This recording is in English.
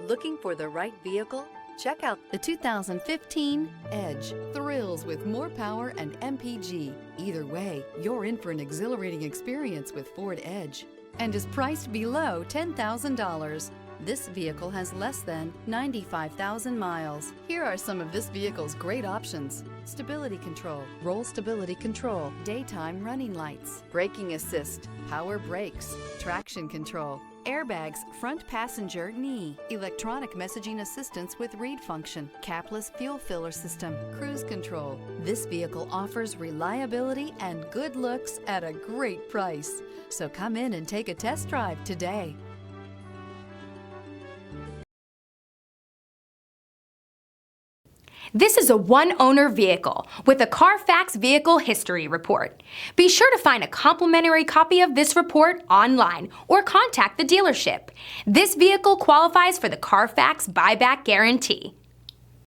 Looking for the right vehicle? Check out the 2015 Edge. Thrills with more power and MPG. Either way, you're in for an exhilarating experience with Ford Edge and is priced below $10,000. This vehicle has less than 95,000 miles. Here are some of this vehicle's great options: stability control, roll stability control, daytime running lights, braking assist, power brakes, traction control, airbags, front passenger knee, electronic messaging assistance with read function, capless fuel filler system, cruise control. This vehicle offers reliability and good looks at a great price. So come in and take a test drive today. This is a one-owner vehicle with a Carfax Vehicle History Report. Be sure to find a complimentary copy of this report online or contact the dealership. This vehicle qualifies for the Carfax Buyback Guarantee.